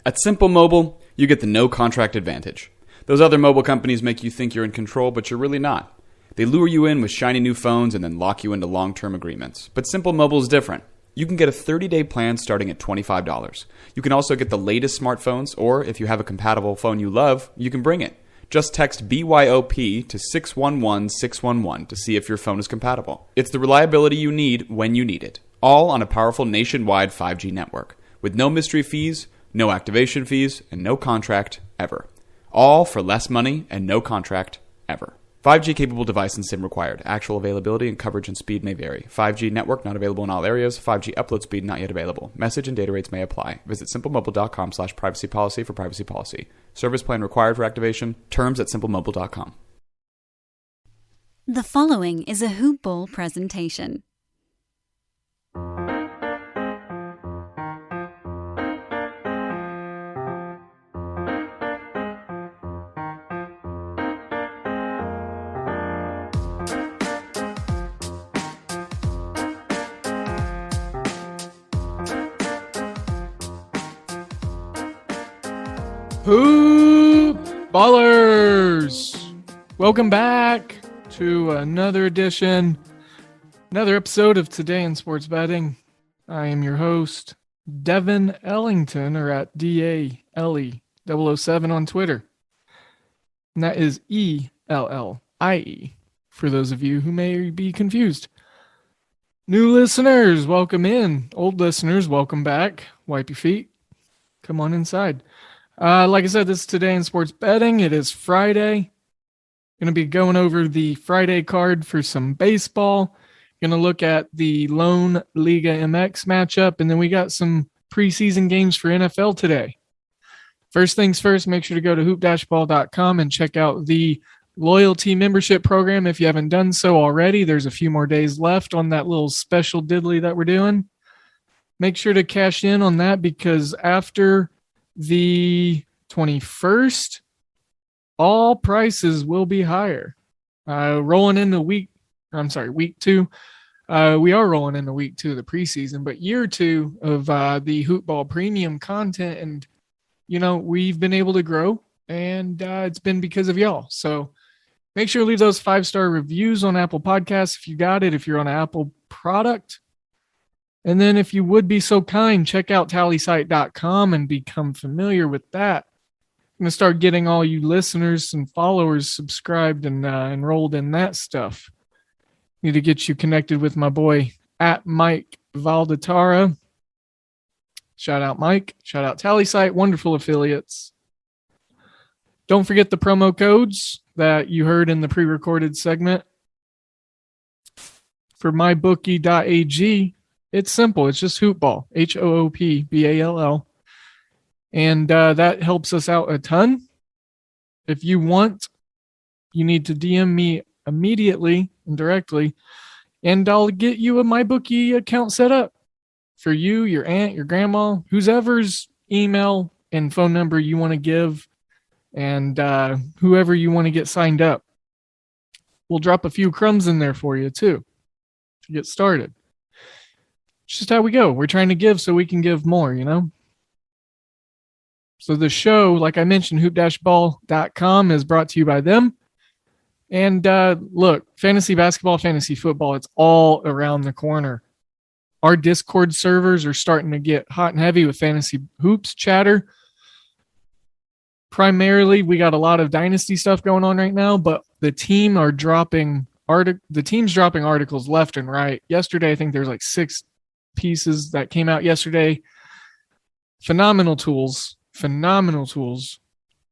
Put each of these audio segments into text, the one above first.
At Simple Mobile, you get the no contract advantage. Those other mobile companies make you think you're in control, but you're really not. They lure you in with shiny new phones and then lock you into long-term agreements. But Simple Mobile is different. You can get a 30-day plan starting at $25. You can also get the latest smartphones, or if you have a compatible phone you love, you can bring it. Just text BYOP to 611611 to see if your phone is compatible. It's the reliability you need when you need it. All on a powerful nationwide 5G network. With no mystery fees, no activation fees, and no contract ever. All for less money and no contract ever. 5G capable device and SIM required. Actual availability and coverage and speed may vary. 5G network not available in all areas. 5G upload speed not yet available. Message and data rates may apply. Visit simplemobile.com/privacy policy for privacy policy. Service plan required for activation. Terms at simplemobile.com. The following is a Hoop Bowl presentation. Hoop Ballers! Welcome back to another edition, another episode of Today in Sports Betting. I am your host, Devin Ellington, or at DALE007 on Twitter. And that is ELLIE, for those of you who may be confused. New listeners, welcome in. Old listeners, welcome back. Wipe your feet. Come on inside. Like I said, this is Today in Sports Betting. It is Friday. Going to be going over the Friday card for some baseball. Going to look at the lone Liga MX matchup, and then we got some preseason games for NFL today. First things first, make sure to go to hoop-ball.com and check out the loyalty membership program if you haven't done so already. There's a few more days left on that little special diddly that we're doing. Make sure to cash in on that because after the 21st, all prices will be higher. Rolling into week 2. We are rolling into week 2 of the preseason, but year 2 of the Hoop Ball premium content. And, we've been able to grow, and it's been because of y'all. So make sure to leave those 5-star reviews on Apple Podcasts if you got it, if you're on an Apple product. And then if you would be so kind, check out tallysite.com and become familiar with that. I'm going to start getting all you listeners and followers subscribed and enrolled in that stuff. Need to get you connected with my boy at Mike Valdatara. Shout out Mike. Shout out Tallysite. Wonderful affiliates. Don't forget the promo codes that you heard in the pre-recorded segment. For mybookie.ag, it's simple. It's just Hoopball, HOOPBALL. And that helps us out a ton. If you want, you need to DM me immediately and directly, and I'll get you a MyBookie account set up for you, your aunt, your grandma, whoever's email and phone number you want to give, and whoever you want to get signed up. We'll drop a few crumbs in there for you, too, to get started. It's just how we go. We're trying to give so we can give more, So the show, like I mentioned, hoop-ball.com is brought to you by them. And look, fantasy basketball, fantasy football, it's all around the corner. Our Discord servers are starting to get hot and heavy with fantasy hoops chatter. Primarily, we got a lot of dynasty stuff going on right now, but the team's dropping articles left and right. Yesterday, I think there's like 6 pieces that came out yesterday. Phenomenal tools.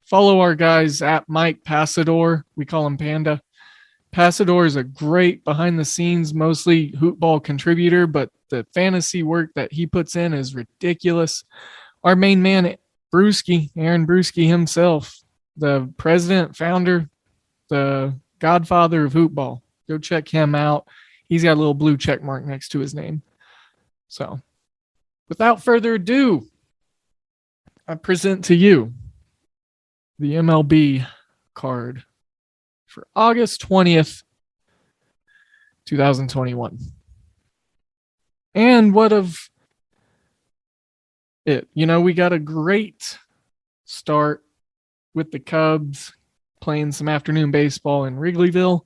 Follow our guys at Mike Passador. We call him Panda. Passador is a great behind the scenes, mostly hoopball contributor, but the fantasy work that he puts in is ridiculous. Our main man, Aaron Brewski himself, the president, founder, the godfather of hoopball. Go check him out. He's got a little blue check mark next to his name. So, without further ado, I present to you the MLB card for August 20th, 2021. And what of it. We got a great start with the Cubs playing some afternoon baseball in Wrigleyville.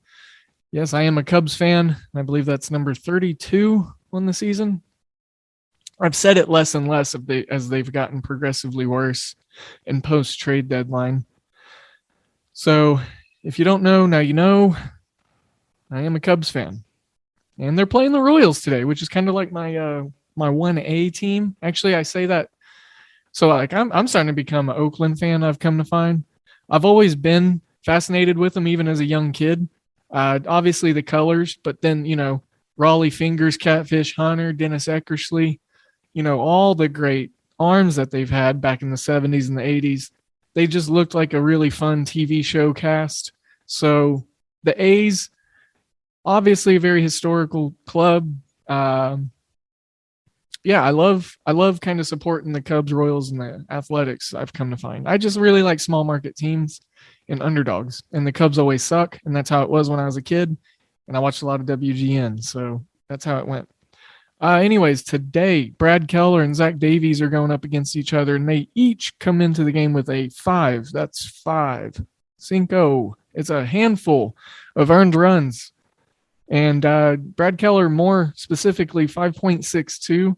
Yes, I am a Cubs fan. I believe that's number 32 on the season. I've said it less and less as they've gotten progressively worse in post-trade deadline. So if you don't know, now you know. I am a Cubs fan. And they're playing the Royals today, which is kind of like my 1A team. Actually, I say that. So I'm starting to become an Oakland fan, I've come to find. I've always been fascinated with them, even as a young kid. Obviously the colors, but then, Raleigh Fingers, Catfish Hunter, Dennis Eckersley, all the great arms that they've had back in the 70s and the 80s. They just looked like a really fun TV show cast. So the A's, obviously a very historical club. I love kind of supporting the Cubs, Royals, and the Athletics, I've come to find. I just really like small market teams and underdogs. And the Cubs always suck, and that's how it was when I was a kid. And I watched a lot of WGN, so that's how it went. Anyways, today, Brad Keller and Zach Davies are going up against each other, and they each come into the game with a 5. That's 5. Cinco. It's a handful of earned runs. And Brad Keller, more specifically, 5.62.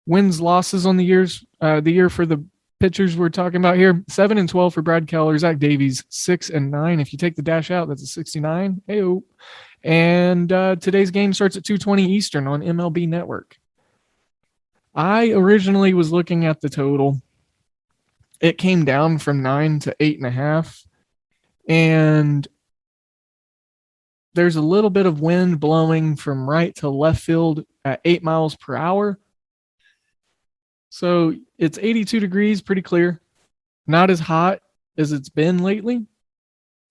Wins, losses on the year for the pitchers we're talking about here. 7-12 for Brad Keller. Zach Davies, 6-9. If you take the dash out, that's a 69. Hey-o. And today's game starts at 2:20 Eastern on MLB Network. I originally was looking at the total. It came down from 9 to 8.5. And there's a little bit of wind blowing from right to left field at 8 miles per hour. So it's 82 degrees, pretty clear. Not as hot as it's been lately.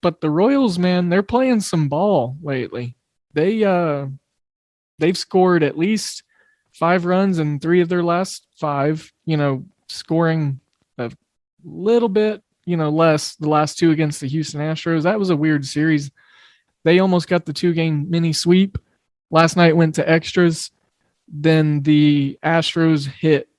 But the Royals, man, they're playing some ball lately. They've scored at least 5 runs in 3 of their last 5, scoring a little bit, less the last 2 against the Houston Astros. That was a weird series. They almost got the 2-game mini sweep. Last night went to extras. Then the Astros hit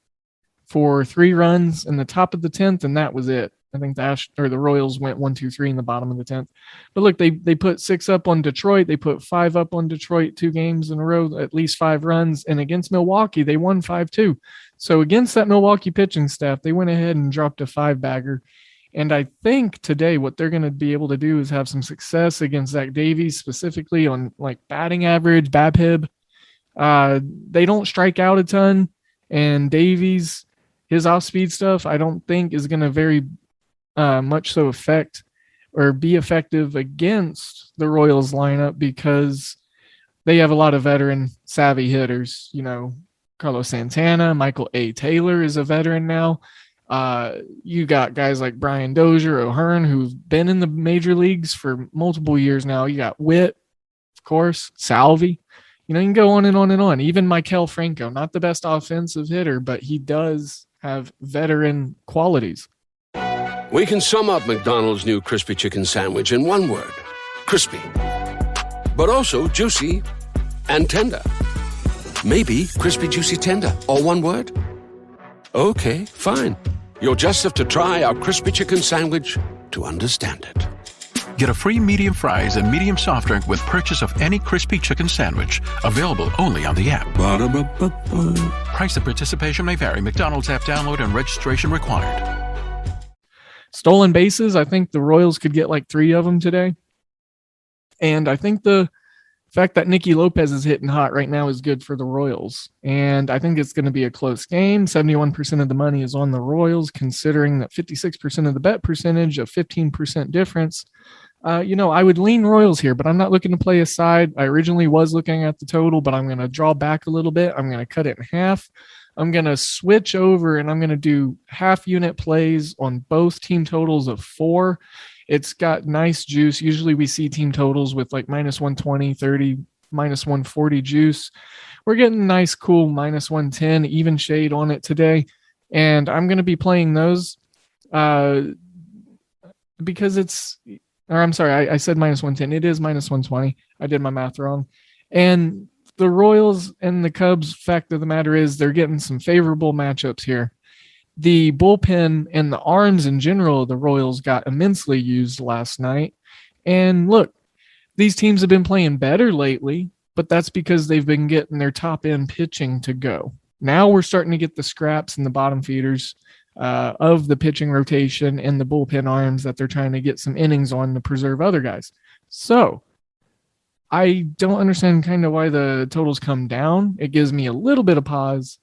for 3 runs in the top of the 10th, and that was it. I think the Royals went 1, 2, 3 in the bottom of the 10th. But look, they put 6 up on Detroit. They put 5 up on Detroit 2 games in a row, at least 5 runs. And against Milwaukee, they won 5-2. So against that Milwaukee pitching staff, they went ahead and dropped a 5-bagger. And I think today what they're going to be able to do is have some success against Zach Davies, specifically on like batting average, BABIP. They don't strike out a ton. And Davies, his off-speed stuff, I don't think is going to very much so affect or be effective against the Royals lineup because they have a lot of veteran savvy hitters. Carlos Santana, Michael A. Taylor is a veteran now. You got guys like Brian Dozier, O'Hearn, who've been in the major leagues for multiple years now. You got Witt, of course, Salvi. You can go on and on and on. Even Maikel Franco, not the best offensive hitter, but he does have veteran qualities. We can sum up McDonald's new crispy chicken sandwich in one word: crispy. But also juicy and tender. Maybe crispy, juicy, tender, all one word? Okay, fine. You'll just have to try our crispy chicken sandwich to understand it. Get a free medium fries and medium soft drink with purchase of any crispy chicken sandwich. Available only on the app. Ba-da-ba-ba-ba. Price and participation may vary. McDonald's app download and registration required. Stolen bases, I think the Royals could get like 3 of them today. And I think the fact that Nicky Lopez is hitting hot right now is good for the Royals. And I think it's going to be a close game. 71% of the money is on the Royals, considering that 56% of the bet percentage, a 15% difference. I would lean Royals here, but I'm not looking to play a side. I originally was looking at the total, but I'm going to draw back a little bit. I'm going to cut it in half. I'm going to switch over and I'm going to do half unit plays on both team totals of 4. It's got nice juice. Usually we see team totals with like minus 120, 30, minus 140 juice. We're getting nice, cool minus 110, even shade on it today. And I'm going to be playing those because I said minus 110. It is minus 120. I did my math wrong. And the Royals and the Cubs, fact of the matter is they're getting some favorable matchups here. the bullpen and the arms in general, the Royals got immensely used last night. And look, these teams have been playing better lately, but that's because they've been getting their top end pitching to go. Now we're starting to get the scraps and the bottom feeders of the pitching rotation and the bullpen arms that they're trying to get some innings on to preserve other guys. So I don't understand kind of why the totals come down. It gives me a little bit of pause.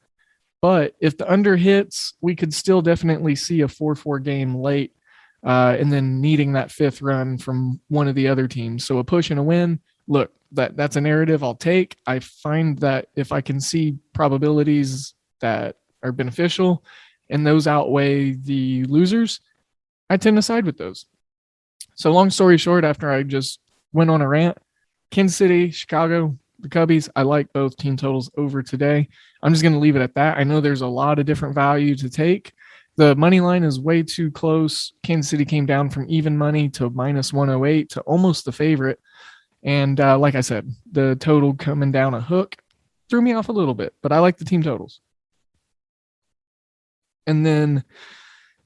But if the under hits, we could still definitely see a 4-4 game late and then needing that fifth run from one of the other teams. So a push and a win, look, that's a narrative I'll take. I find that if I can see probabilities that are beneficial and those outweigh the losers, I tend to side with those. So long story short, after I just went on a rant, Kansas City, Chicago, the Cubbies, I like both team totals over today. I'm just going to leave it at that. I know there's a lot of different value to take. The money line is way too close. Kansas City came down from even money to minus 108 to almost the favorite. And like I said, the total coming down a hook threw me off a little bit, but I like the team totals. And then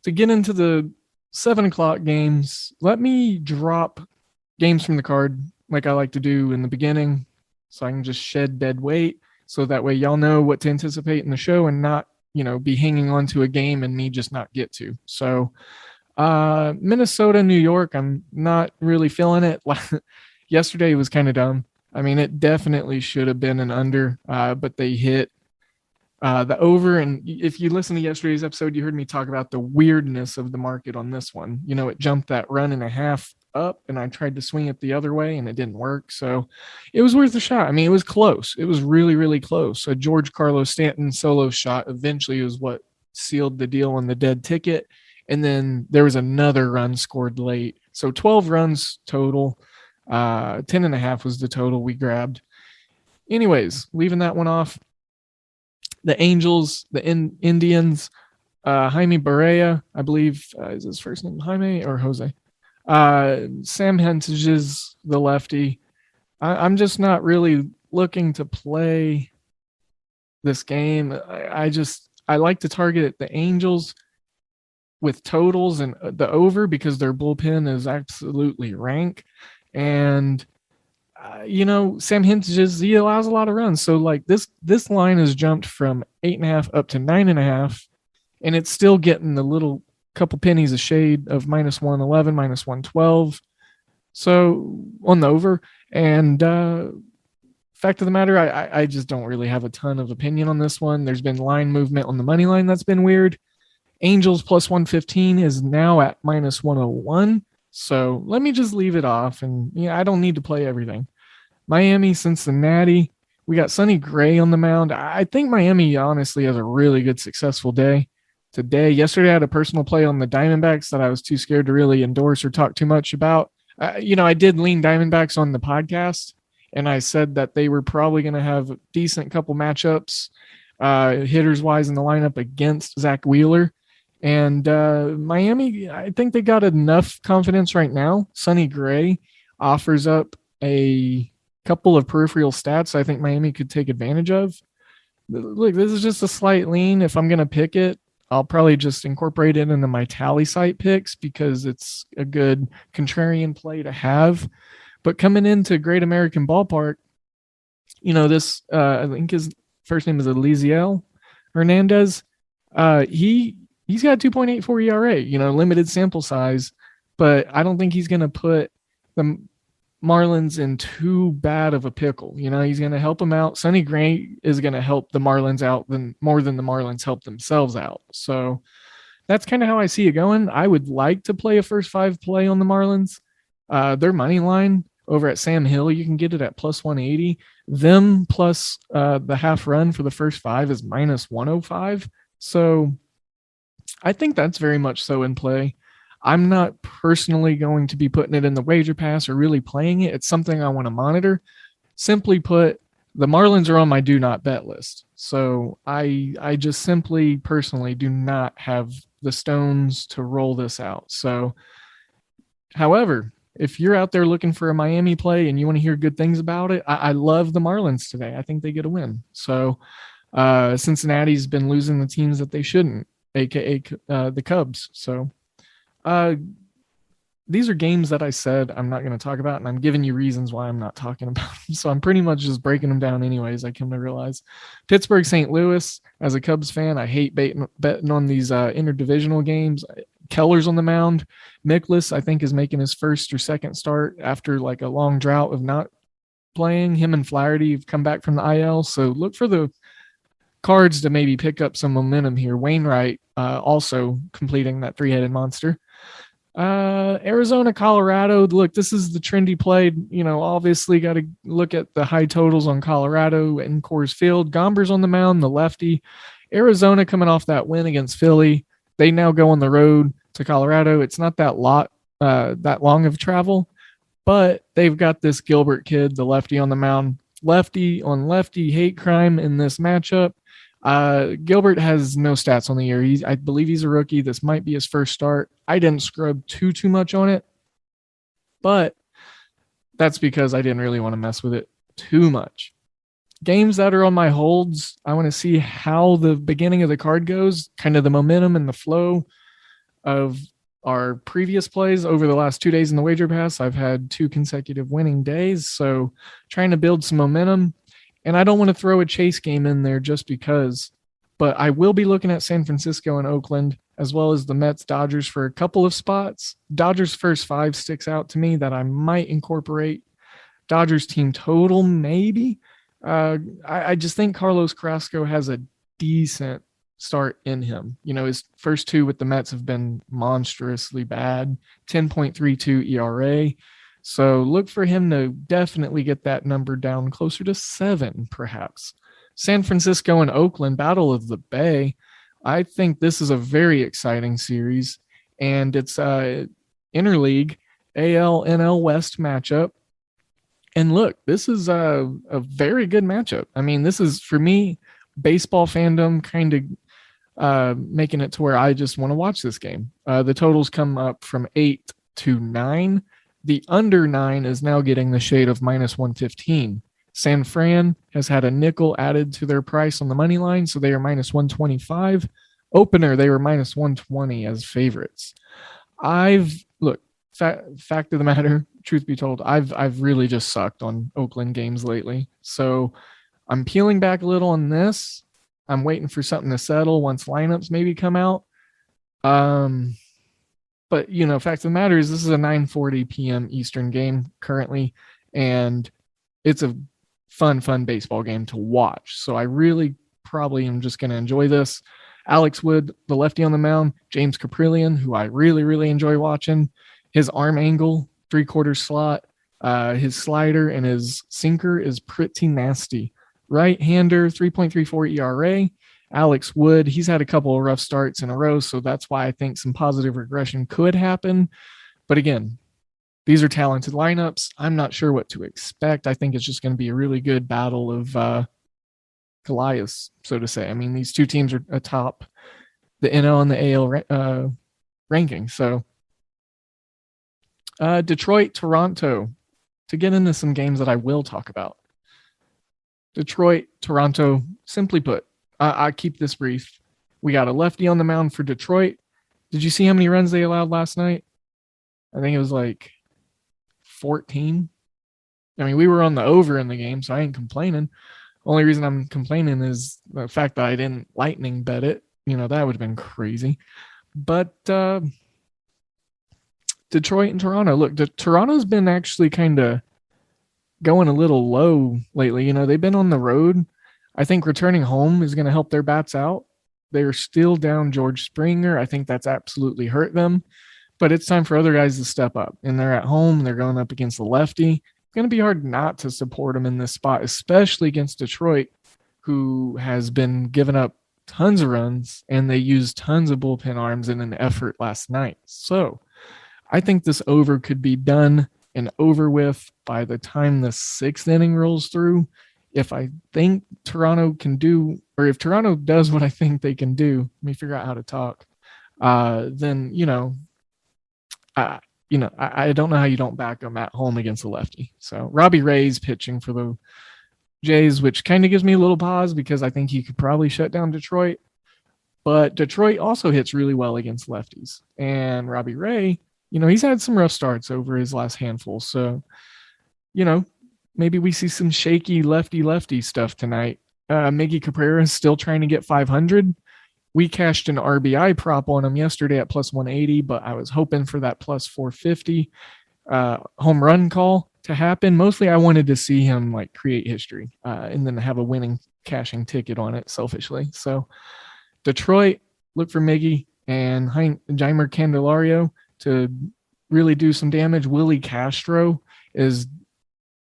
to get into the 7 o'clock games, let me drop games from the card like I like to do in the beginning, so I can just shed dead weight. So that way y'all know what to anticipate in the show and not, be hanging on to a game and me just not get to. So Minnesota, New York, I'm not really feeling it. Yesterday was kind of dumb. I mean, it definitely should have been an under, but they hit the over. And if you listen to yesterday's episode, you heard me talk about the weirdness of the market on this one. It jumped that run and a half up, and I tried to swing it the other way and it didn't work. So it was worth a shot. I mean, it was close. It was really, really close. A George Carlos Stanton solo shot eventually was what sealed the deal on the dead ticket. And then there was another run scored late. So 12 runs total. 10.5 was the total we grabbed. Anyways, leaving that one off. The Angels, the Indians, Jaime Barrea, I believe, is his first name Jaime or Jose? Sam Hentages, the lefty. I'm just not really looking to play this game. I like to target the Angels with totals and the over because their bullpen is absolutely rank. And Sam Hentages, he allows a lot of runs. So like this line has jumped from 8.5 up to 9.5, and it's still getting the little couple pennies a shade of minus 111, minus 112. So on the over. And fact of the matter, I just don't really have a ton of opinion on this one. There's been line movement on the money line that's been weird. Angels plus 115 is now at minus 101. So let me just leave it off. And I don't need to play everything. Miami, Cincinnati. We got Sonny Gray on the mound. I think Miami honestly has a really good, successful day today. Yesterday, I had a personal play on the Diamondbacks that I was too scared to really endorse or talk too much about. I did lean Diamondbacks on the podcast, and I said that they were probably going to have a decent couple matchups, hitters-wise in the lineup against Zach Wheeler. And Miami, I think they got enough confidence right now. Sonny Gray offers up a couple of peripheral stats I think Miami could take advantage of. Look, this is just a slight lean. If I'm going to pick it, I'll probably just incorporate it into my tally site picks because it's a good contrarian play to have. But coming into Great American Ballpark, this, I think his first name is Eliziel Hernandez. He's got 2.84 ERA, limited sample size, but I don't think he's going to put the Marlins in too bad of a pickle. He's going to help them out. Sonny Gray is going to help the Marlins out more than the Marlins help themselves out. So that's kind of how I see it going. I would like to play a first 5 play on the Marlins. Their money line over at Sam Hill, you can get it at plus 180. Them plus the half run for the first 5 is minus 105. So I think that's very much so in play. I'm not personally going to be putting it in the wager pass or really playing it. It's something I want to monitor. Simply put, the Marlins are on my do not bet list. So I just simply personally do not have the stones to roll this out. So, however, if you're out there looking for a Miami play and you want to hear good things about it, I love the Marlins today. I think they get a win. So Cincinnati's been losing the teams that they shouldn't. aka the Cubs. So these are games that I said I'm not going to talk about, and I'm giving you reasons why I'm not talking about them. So I'm pretty much just breaking them down anyways, I come to realize. Pittsburgh, St. Louis, as a Cubs fan, I hate betting on these interdivisional games. Keller's on the mound. Mikolas, I think, is making his first or second start after like a long drought of not playing. Him and Flaherty have come back from the IL, so look for the Cards to maybe pick up some momentum here. Wainwright also completing that three-headed monster. Arizona, Colorado. Look, this is the trendy play. Obviously got to look at the high totals on Colorado and Coors Field. Gomber's on the mound, the lefty. Arizona coming off that win against Philly. They now go on the road to Colorado. It's not that long of travel, but they've got this Gilbert kid, the lefty on the mound. Lefty on lefty hate crime in this matchup. Gilbert has no stats on the year. I believe he's a rookie. This might be his first start. I didn't scrub too much on it, but that's because I didn't really want to mess with it too much. Games that are on my holds, I want to see how the beginning of the card goes, kind of the momentum and the flow of our previous plays over the last 2 days in the wager pass. I've had 2 consecutive winning days, so trying to build some momentum. And I don't want to throw a chase game in there just because, but I will be looking at San Francisco and Oakland, as well as the Mets, Dodgers for a couple of spots. Dodgers first 5 sticks out to me that I might incorporate. Dodgers team total, maybe. I just think Carlos Carrasco has a decent start in him. His first 2 with the Mets have been monstrously bad, 10.32 ERA. So look for him to definitely get that number down closer to 7, perhaps. San Francisco and Oakland, Battle of the Bay. I think this is a very exciting series, and it's interleague AL-NL West matchup. And look, this is a very good matchup. I mean, this is, for me, baseball fandom kind of making it to where I just want to watch this game. The totals come up from 8 to 9. The under 9 is now getting the shade of minus 115. San Fran has had a nickel added to their price on the money line, so they are minus 125. Opener, they were minus 120 as favorites. Fact of the matter, truth be told, I've really just sucked on Oakland games lately. So I'm peeling back a little on this. I'm waiting for something to settle once lineups maybe come out. But, fact of the matter is this is a 9:40 p.m. Eastern game currently, and it's a fun baseball game to watch. So I really probably am just going to enjoy this. Alex Wood, the lefty on the mound, James Caprillion, who I really, really enjoy watching. His arm angle, 3/4 slot, his slider, and his sinker is pretty nasty. Right-hander, 3.34 ERA. Alex Wood, he's had a couple of rough starts in a row, so that's why I think some positive regression could happen. But again, these are talented lineups. I'm not sure what to expect. I think it's just going to be a really good battle of Goliaths, so to say. I mean, these 2 teams are atop the NL and the AL ranking. So Detroit, Toronto, to get into some games that I will talk about. Detroit, Toronto, simply put, I keep this brief. We got a lefty on the mound for Detroit. Did you see how many runs they allowed last night? I think it was like 14. I mean, we were on the over in the game, so I ain't complaining. Only reason I'm complaining is the fact that I didn't lightning bet it. That would have been crazy. But Detroit and Toronto. Look, Toronto's been actually kind of going a little low lately. They've been on the road. I think returning home is going to help their bats out. They're still down George Springer. I think that's absolutely hurt them. But it's time for other guys to step up. And they're at home. They're going up against the lefty. It's going to be hard not to support them in this spot, especially against Detroit, who has been giving up tons of runs, and they used tons of bullpen arms in an effort last night. So I think this over could be done and over with by the time the 6th inning rolls through. If I think Toronto can do, or if Toronto does what I think they can do, let me figure out how to talk. Then, I don't know how you don't back them at home against the lefty. So Robbie Ray's pitching for the Jays, which kind of gives me a little pause because I think he could probably shut down Detroit. But Detroit also hits really well against lefties. And Robbie Ray, he's had some rough starts over his last handful. So, maybe we see some shaky lefty stuff tonight. Miggy Cabrera is still trying to get 500. We cashed an RBI prop on him yesterday at plus 180, but I was hoping for that plus 450 home run call to happen. Mostly I wanted to see him create history and then have a winning cashing ticket on it selfishly. So Detroit, look for Miggy and Jeimer Candelario to really do some damage. Willie Castro is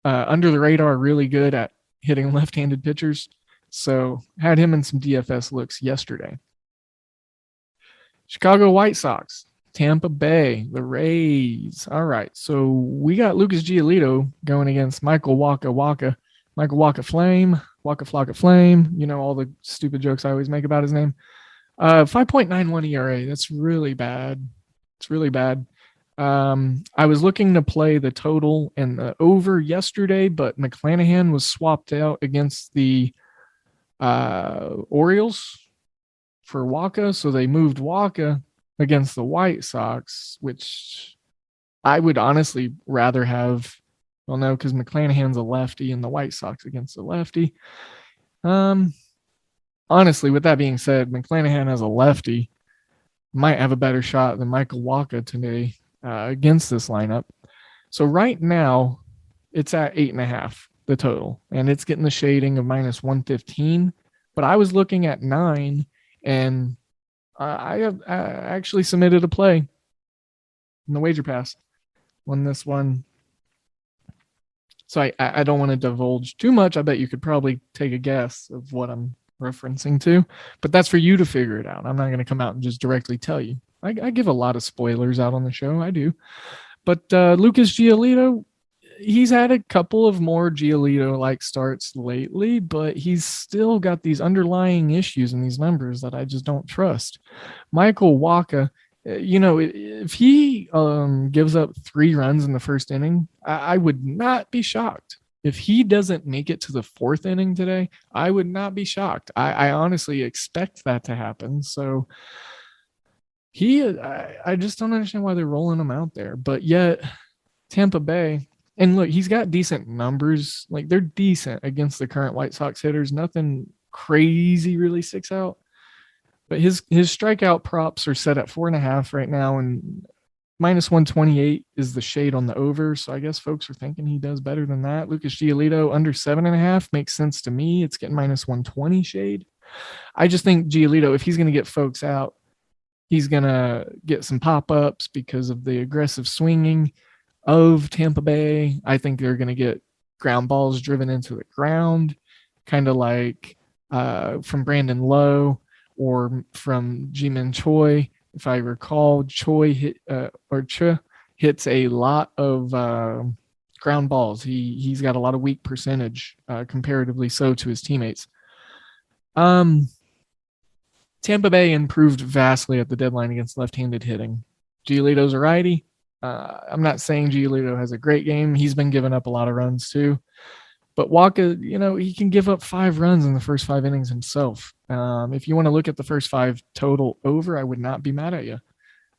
under the radar, really good at hitting left-handed pitchers. So had him in some DFS looks yesterday. Chicago White Sox, Tampa Bay, the Rays. All right, so we got Lucas Giolito going against Michael Waka Flame, Waka Flocka Flame. All the stupid jokes I always make about his name. 5.91 ERA. That's really bad. It's really bad. I was looking to play the total and the over yesterday, but McClanahan was swapped out against the Orioles for Waka, so they moved Waka against the White Sox, which I would honestly rather have. Well, no, because McClanahan's a lefty and the White Sox against the lefty. Honestly, with that being said, McClanahan as a lefty might have a better shot than Michael Waka today against this lineup. So right now, it's at 8.5, the total, and it's getting the shading of minus 115. But I was looking at 9, and I actually submitted a play in the wager pass on this one. So I don't want to divulge too much. I bet you could probably take a guess of what I'm referencing to, but that's for you to figure it out. I'm not going to come out and just directly tell you. I give a lot of spoilers out on the show. I do. But Lucas Giolito, he's had a couple of more Giolito-like starts lately, but he's still got these underlying issues in these numbers that I just don't trust. Michael Waka, if he gives up 3 runs in the first inning, I would not be shocked. If he doesn't make it to the 4th inning today, I would not be shocked. I honestly expect that to happen. So I just don't understand why they're rolling him out there. But yet Tampa Bay, and look, he's got decent numbers. They're decent against the current White Sox hitters. Nothing crazy really sticks out. But his strikeout props are set at 4.5 right now, and minus 128 is the shade on the over. So I guess folks are thinking he does better than that. Lucas Giolito under 7.5 makes sense to me. It's getting minus 120 shade. I just think Giolito, if he's going to get folks out, he's going to get some pop-ups because of the aggressive swinging of Tampa Bay. I think they're going to get ground balls driven into the ground, kind of like from Brandon Lowe or from Ji-Min Choi. If I recall, Choi hits a lot of ground balls. He's got a lot of weak percentage, comparatively so to his teammates. Tampa Bay improved vastly at the deadline against left-handed hitting. Giolito's a righty. I'm not saying Giolito has a great game. He's been giving up a lot of runs too. But Waka, he can give up 5 runs in the first 5 innings himself. If you want to look at the first 5 total over, I would not be mad at you.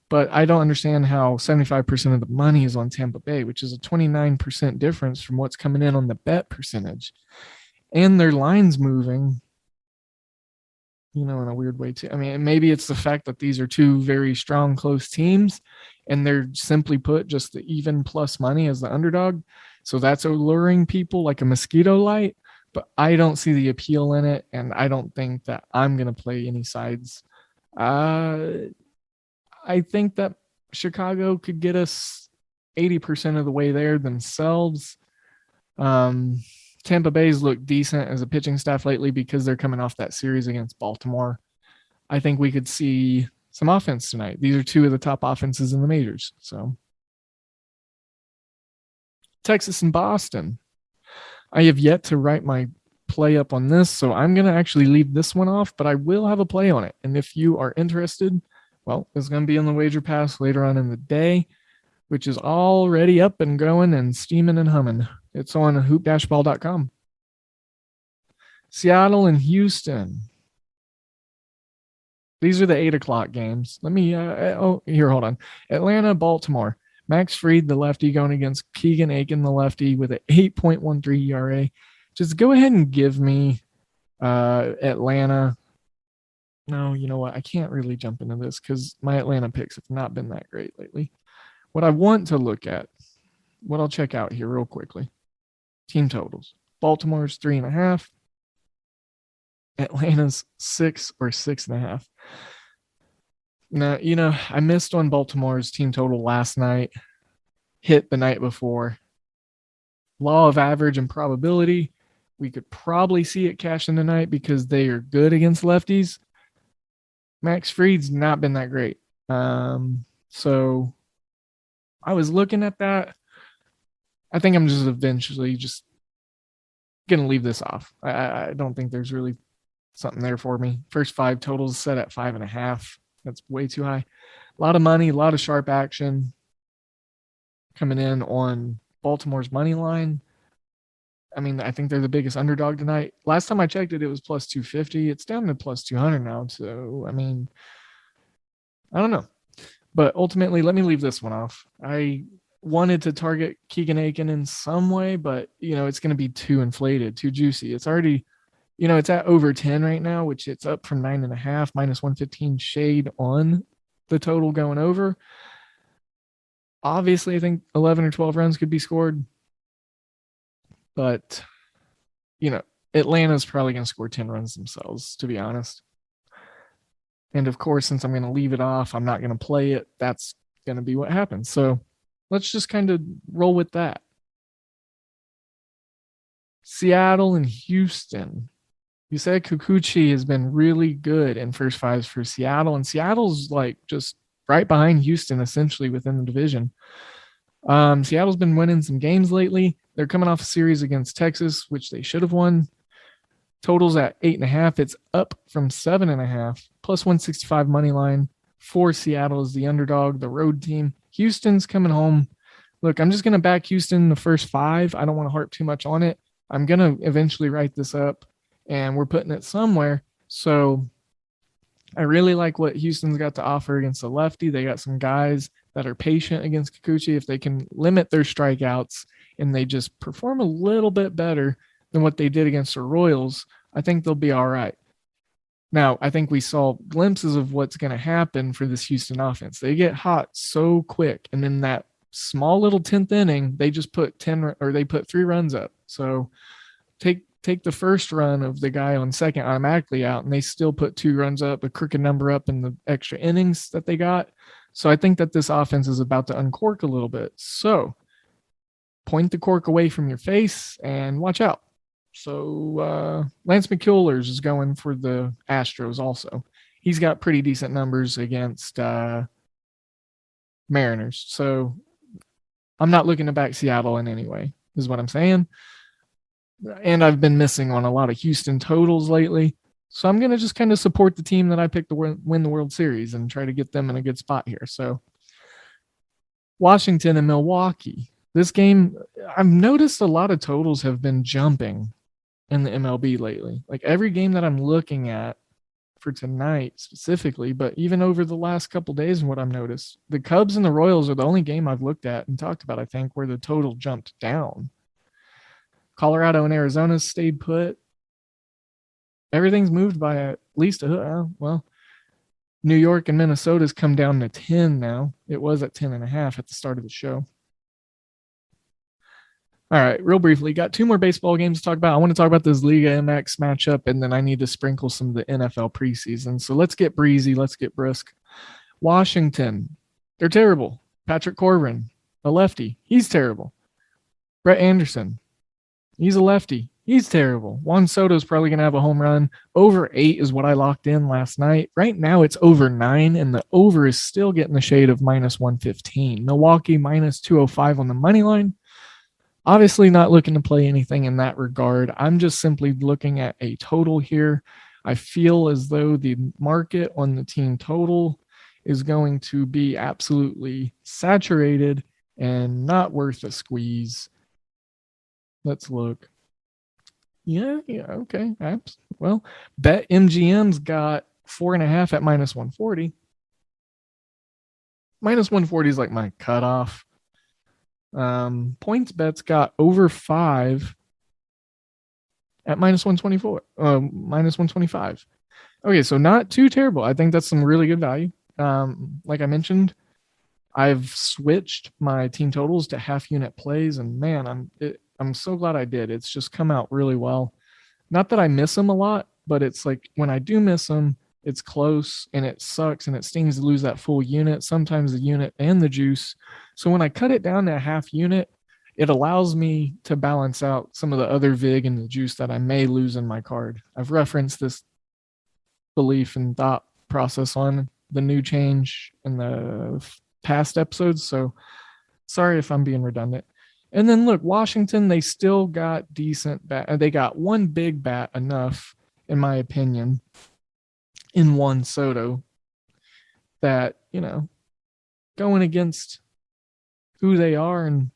But I don't understand how 75% of the money is on Tampa Bay, which is a 29% difference from what's coming in on the bet percentage. And their line's moving, in a weird way too. I mean, maybe it's the fact that these are 2 very strong, close teams, and they're simply put just the even plus money as the underdog. So that's alluring people like a mosquito light, but I don't see the appeal in it, and I don't think that I'm going to play any sides. I think that Chicago could get us 80% of the way there themselves. Tampa Bay's looked decent as a pitching staff lately because they're coming off that series against Baltimore. I think we could see some offense tonight. These are 2 of the top offenses in the majors. So Texas and Boston. I have yet to write my play up on this, so I'm going to actually leave this one off, but I will have a play on it. And if you are interested, well, it's going to be on the wager pass later on in the day, which is already up and going and steaming and humming. It's on hoop-ball.com. Seattle and Houston. These are the 8 o'clock games. Let me, hold on. Atlanta, Baltimore. Max Fried, the lefty, going against Keegan Aiken, the lefty, with an 8.13 ERA. Just go ahead and give me Atlanta. No, you know what? I can't really jump into this because my Atlanta picks have not been that great lately. What I want to look at, what I'll check out here real quickly. Team totals. Baltimore's 3.5. Atlanta's 6 or 6.5. Now, I missed on Baltimore's team total last night, hit the night before. Law of average and probability, we could probably see it cash in tonight because they are good against lefties. Max Fried's not been that great. So I was looking at that. I think I'm just eventually just going to leave this off. I don't think there's really something there for me. First 5 totals set at 5.5. That's way too high. A lot of money, a lot of sharp action coming in on Baltimore's money line. I mean, I think they're the biggest underdog tonight. Last time I checked it, it was plus 250. It's down to plus 200 now. So, I mean, I don't know. But ultimately, let me leave this one off. I wanted to target Keegan Aiken in some way, but, it's going to be too inflated, too juicy. It's already, it's at over 10 right now, which it's up from 9.5, minus 115 shade on the total going over. Obviously, I think 11 or 12 runs could be scored. But, Atlanta's probably going to score 10 runs themselves, to be honest. And, of course, since I'm going to leave it off, I'm not going to play it. That's going to be what happens. So let's just kind of roll with that. Seattle and Houston. You said Kikuchi has been really good in first 5s for Seattle. And Seattle's just right behind Houston, essentially, within the division. Seattle's been winning some games lately. They're coming off a series against Texas, which they should have won. Totals at 8.5. It's up from 7.5. Plus 165 money line for Seattle as the underdog, the road team. Houston's coming home. Look, I'm just going to back Houston in the first 5. I don't want to harp too much on it. I'm going to eventually write this up, and we're putting it somewhere. So I really like what Houston's got to offer against the lefty. They got some guys that are patient against Kikuchi. If they can limit their strikeouts and they just perform a little bit better than what they did against the Royals, I think they'll be all right. Now, I think we saw glimpses of what's going to happen for this Houston offense. They get hot so quick, and in that small little 10th inning, they just put 3 runs up. So take the first run of the guy on second automatically out, and they still put 2 runs up, a crooked number up in the extra innings that they got. So I think that this offense is about to uncork a little bit. So point the cork away from your face and watch out. So Lance McCullers is going for the Astros also. He's got pretty decent numbers against Mariners. So I'm not looking to back Seattle in any way, is what I'm saying. And I've been missing on a lot of Houston totals lately. So I'm going to just kind of support the team that I picked to win the World Series and try to get them in a good spot here. So Washington and Milwaukee. This game, I've noticed a lot of totals have been jumping in the MLB lately. Like every game that I'm looking at for tonight specifically, but even over the last couple days and what I've noticed, the Cubs and the Royals are the only game I've looked at and talked about, I think, where the total jumped down. Colorado and Arizona stayed put. Everything's moved by at least New York and Minnesota's come down to 10 now. It was at 10.5 at the start of the show. All right, real briefly, got 2 more baseball games to talk about. I want to talk about this Liga MX matchup, and then I need to sprinkle some of the NFL preseason. So let's get breezy. Let's get brisk. Washington, they're terrible. Patrick Corbin, a lefty. He's terrible. Brett Anderson, he's a lefty. He's terrible. Juan Soto's probably going to have a home run. Over 8 is what I locked in last night. Right now it's over 9, and the over is still getting the shade of minus 115. Milwaukee minus 205 on the money line. Obviously not looking to play anything in that regard. I'm just simply looking at a total here. I feel as though the market on the team total is going to be absolutely saturated and not worth a squeeze. Let's look. Yeah, okay. Well, BetMGM's got 4.5 at minus 140. Minus 140 is like my cutoff. Points bets got over 5 at minus 124, minus 125. Okay, so not too terrible. I think that's some really good value. Like I mentioned, I've switched my team totals to half unit plays, and man, I'm so glad I did. It's just come out really well. Not that I miss them a lot, but it's like when I do miss them, it's close and it sucks and it stings to lose that full unit, sometimes the unit and the juice. So when I cut it down to a half unit, it allows me to balance out some of the other vig and the juice that I may lose in my card. I've referenced this belief and thought process on the new change in the past episodes, so sorry if I'm being redundant. And then look, Washington, they still got decent bat. They got one big bat enough, in my opinion, in Juan Soto that, going against who they are, and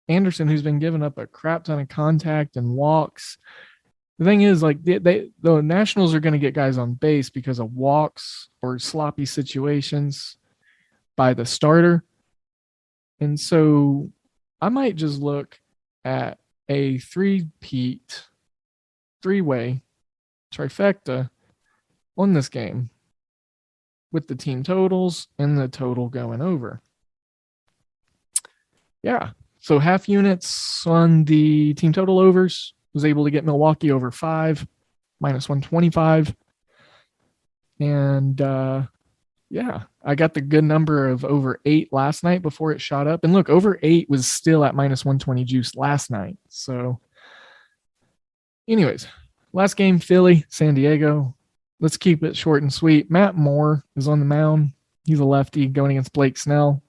Anderson, who's been giving up a crap ton of contact and walks. The thing is, like, the Nationals are going to get guys on base because of walks or sloppy situations by the starter. And so I might just look at a three-way trifecta on this game with the team totals and the total going over. Yeah. So half units on the team total overs. Was able to get Milwaukee over 5, minus 125. And yeah, I got the good number of over 8 last night before it shot up. And look, over 8 was still at minus 120 juice last night. So anyways, last game, Philly, San Diego. Let's keep it short and sweet. Matt Moore is on the mound. He's a lefty going against Blake Snell,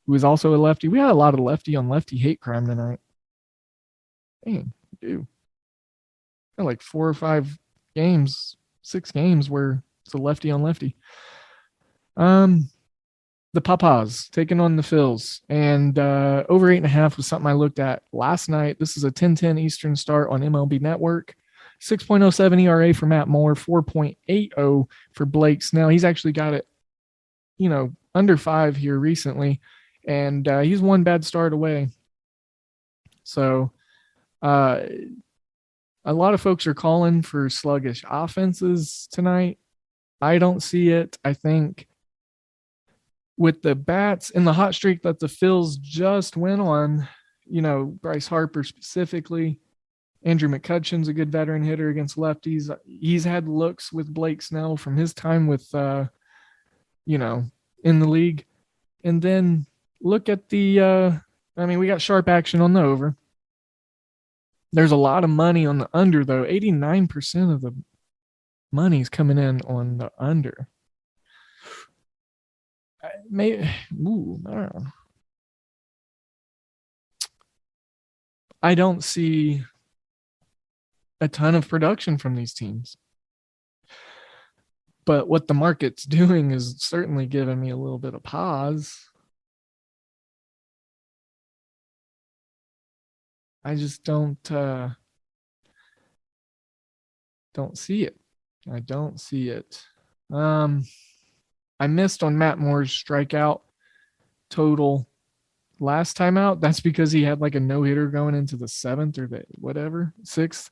who is also a lefty. We had a lot of lefty on lefty hate crime tonight. Dang, we do. Like 4 or 5 games, 6 games where it's a lefty on lefty. The Papas taking on the Phils, and over 8.5 was something I looked at last night. This is a 10:10 Eastern start on MLB Network. 6.07 ERA for Matt Moore, 4.80 for Blake Snell. He's actually got it, under 5 here recently, and he's one bad start away. So, a lot of folks are calling for sluggish offenses tonight. I don't see it. I think with the bats and the hot streak that the Phils just went on, Bryce Harper specifically, Andrew McCutcheon's a good veteran hitter against lefties. He's had looks with Blake Snell from his time with, in the league. And then look at the, we got sharp action on the over. There's a lot of money on the under, though. 89% of the money's coming in on the under. I don't know. I don't see a ton of production from these teams. But what the market's doing is certainly giving me a little bit of pause. I just don't see it. I don't see it. I missed on Matt Moore's strikeout total last time out. That's because he had like a no-hitter going into the 7th or the 6th.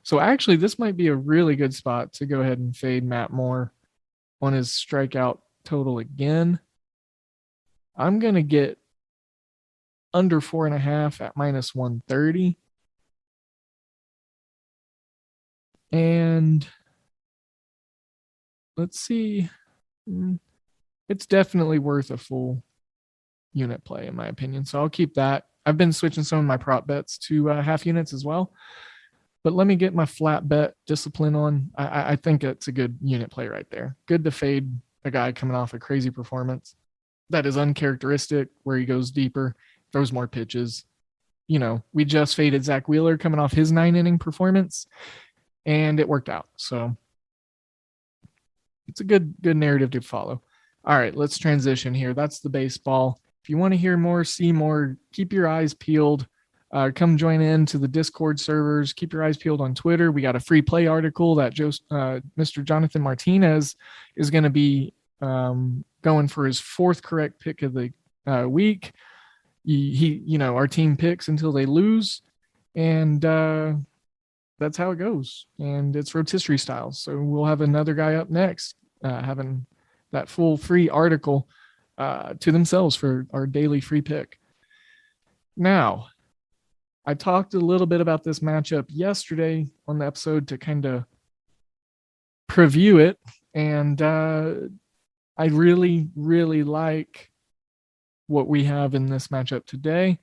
So actually, this might be a really good spot to go ahead and fade Matt Moore on his strikeout total again. I'm going to get under 4.5 at minus 130. And let's see. It's definitely worth a full unit play, in my opinion. So I'll keep that. I've been switching some of my prop bets to half units as well. But let me get my flat bet discipline on. I think it's a good unit play right there. Good to fade a guy coming off a crazy performance that is uncharacteristic, where he goes deeper, throws more pitches. We just faded Zach Wheeler coming off his 9-inning performance, and it worked out. So it's a good narrative to follow. All right, let's transition here. That's the baseball. If you want to hear more, see more, keep your eyes peeled Come join in to the Discord servers. Keep your eyes peeled on Twitter. We got a free play article that Mr. Jonathan Martinez is going to be going for his 4th correct pick of the week. Our team picks until they lose, and that's how it goes. And it's rotisserie style. So we'll have another guy up next having that full free article to themselves for our daily free pick. Now, I talked a little bit about this matchup yesterday on the episode to kind of preview it, and I really, really like what we have in this matchup today.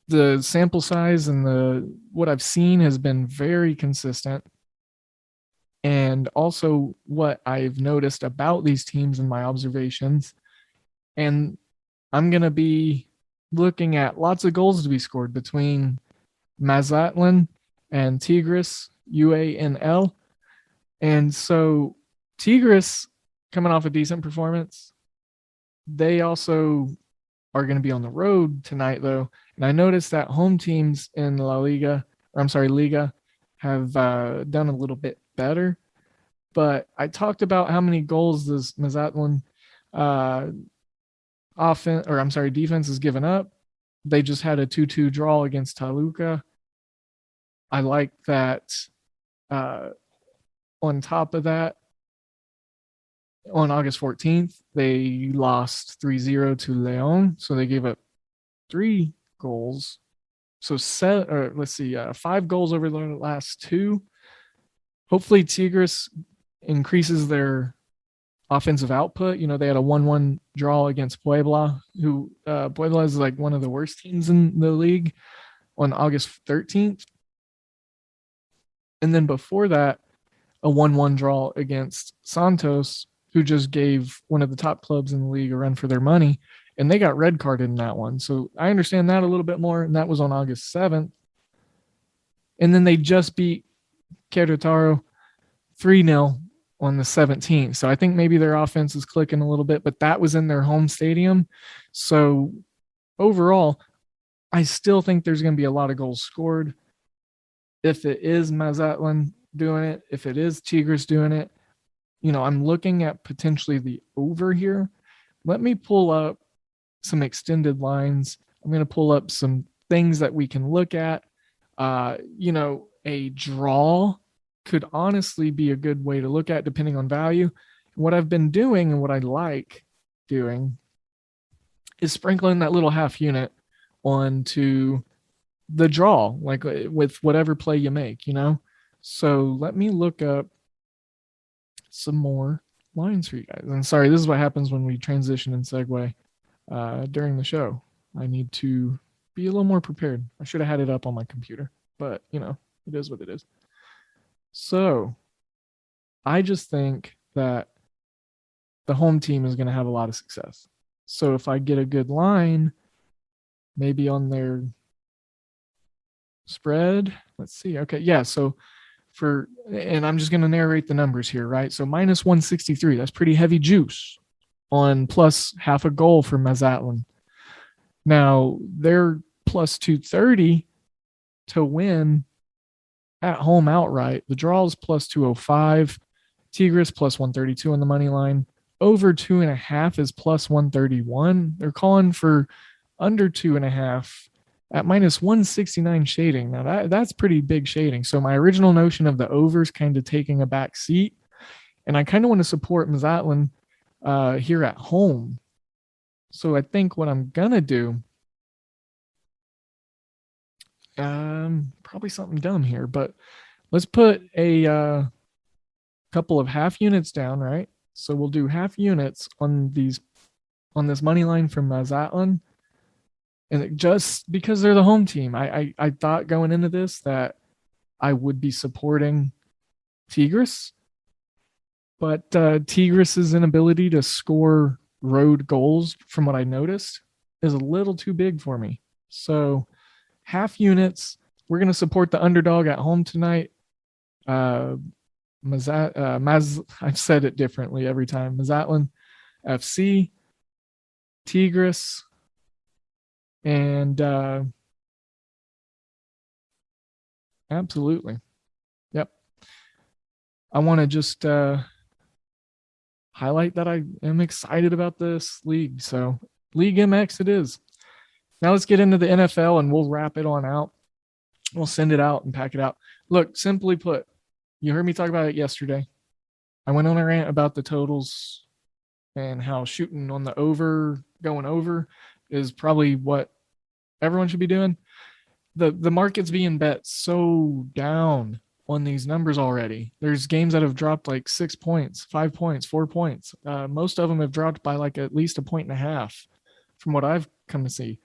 The sample size and what I've seen has been very consistent, and also what I've noticed about these teams in my observations. And I'm going to be looking at lots of goals to be scored between Mazatlan and Tigres, UANL. And so Tigres, coming off a decent performance, they also are going to be on the road tonight, though. And I noticed that home teams in Liga have done a little bit better. But I talked about how many goals this Mazatlan defense has given up. They just had a 2-2 draw against Toluca. I like that. On top of that, on August 14th, they lost 3-0 to Leon. So they gave up 3 goals. So 5 goals over the last 2. Hopefully Tigres increases their offensive output. They had a 1-1 draw against Puebla, who Puebla is like one of the worst teams in the league, on August 13th. And then before that, a 1-1 draw against Santos, who just gave one of the top clubs in the league a run for their money, and they got red carded in that one. So I understand that a little bit more, and that was on August 7th. And then they just beat Querétaro 3-0 on the 17th. So I think maybe their offense is clicking a little bit, but that was in their home stadium. So overall, I still think there's going to be a lot of goals scored. If it is Mazatlan doing it, if it is Tigres doing it, I'm looking at potentially the over here. Let me pull up some extended lines. I'm going to pull up some things that we can look at. A draw could honestly be a good way to look at depending on value. What I've been doing and what I like doing is sprinkling that little half unit onto the draw, like with whatever play you make, So let me look up some more lines for you guys. And sorry, this is what happens when we transition and segue during the show. I need to be a little more prepared. I should have had it up on my computer, but it is what it is. So I just think that the home team is going to have a lot of success. So if I get a good line, maybe on their spread, let's see. Okay. Yeah. So and I'm just going to narrate the numbers here, right? So minus 163, that's pretty heavy juice on plus half a goal for Mazatlan. Now they're plus 230 to win at home outright. The draw is plus 205. Tigres plus 132 on the money line. Over 2.5 is plus 131. They're calling for under 2.5 at minus 169 shading. Now that's pretty big shading. So my original notion of the overs kind of taking a back seat, and I kind of want to support Mazatlan here at home. So I think what I'm gonna do, probably something dumb here, but let's put a couple of half units down, right? So we'll do half units on this money line from Mazatlan. And just because they're the home team, I thought going into this that I would be supporting Tigres, but Tigres' inability to score road goals, from what I noticed, is a little too big for me. So half units, we're going to support the underdog at home tonight. I've said it differently every time. Mazatlan FC, Tigres, and Absolutely. Yep. I want to just highlight that I am excited about this league. So, League MX it is. Now let's get into the NFL and we'll wrap it on out. We'll send it out and pack it out. Look, simply put, you heard me talk about it yesterday. I went on a rant about the totals and how shooting on the over, going over, is probably what everyone should be doing. The market's being bet so down on these numbers already. There's games that have dropped like 6 points, 5 points, 4 points. Most of them have dropped by like at least 1.5 from what I've come to see.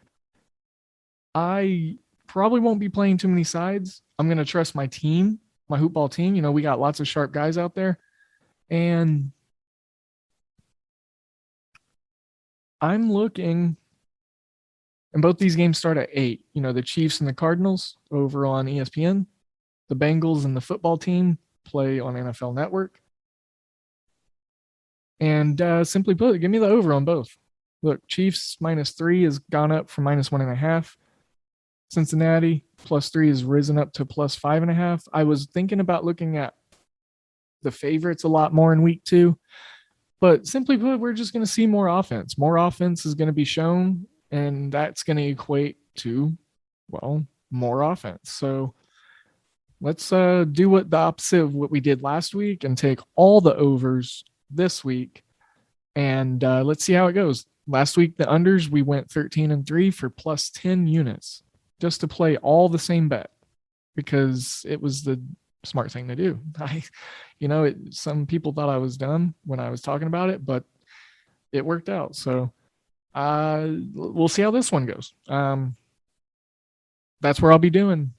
I probably won't be playing too many sides. I'm going to trust my team, my hoopball team. You know, we got lots of sharp guys out there. And I'm looking, and both these games start at 8. You know, the Chiefs and the Cardinals over on ESPN. The Bengals and the football team play on NFL Network. And simply put, give me the over on both. Look, Chiefs -3 has gone up from -1.5. Cincinnati +3 has risen up to +5.5. I was thinking about looking at the favorites a lot more in week 2. But simply put, we're just going to see more offense. More offense is going to be shown, and that's going to equate to, well, more offense. So let's do what the opposite of what we did last week and take all the overs this week, and let's see how it goes. Last week, the unders, we went 13-3 for +10 units just to play all the same bet because it was the smart thing to do. Some people thought I was dumb when I was talking about it, but it worked out. So we'll see how this one goes. That's where I'll be doing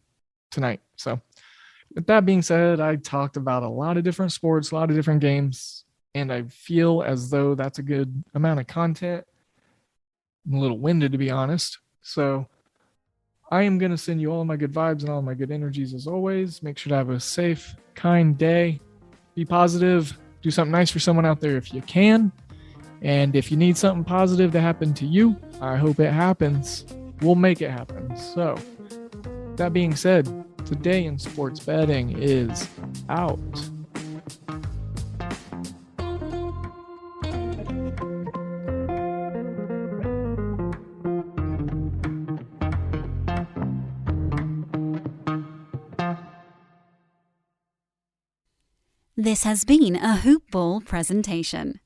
tonight. So with that being said, I talked about a lot of different sports, a lot of different games, and I feel as though that's a good amount of content. I'm a little winded, to be honest. So I am going to send you all my good vibes and all my good energies as always. Make sure to have a safe, kind day. Be positive. Do something nice for someone out there if you can. And if you need something positive to happen to you, I hope it happens. We'll make it happen. So, that being said, today in sports betting is out. This has been a Hoop Ball presentation.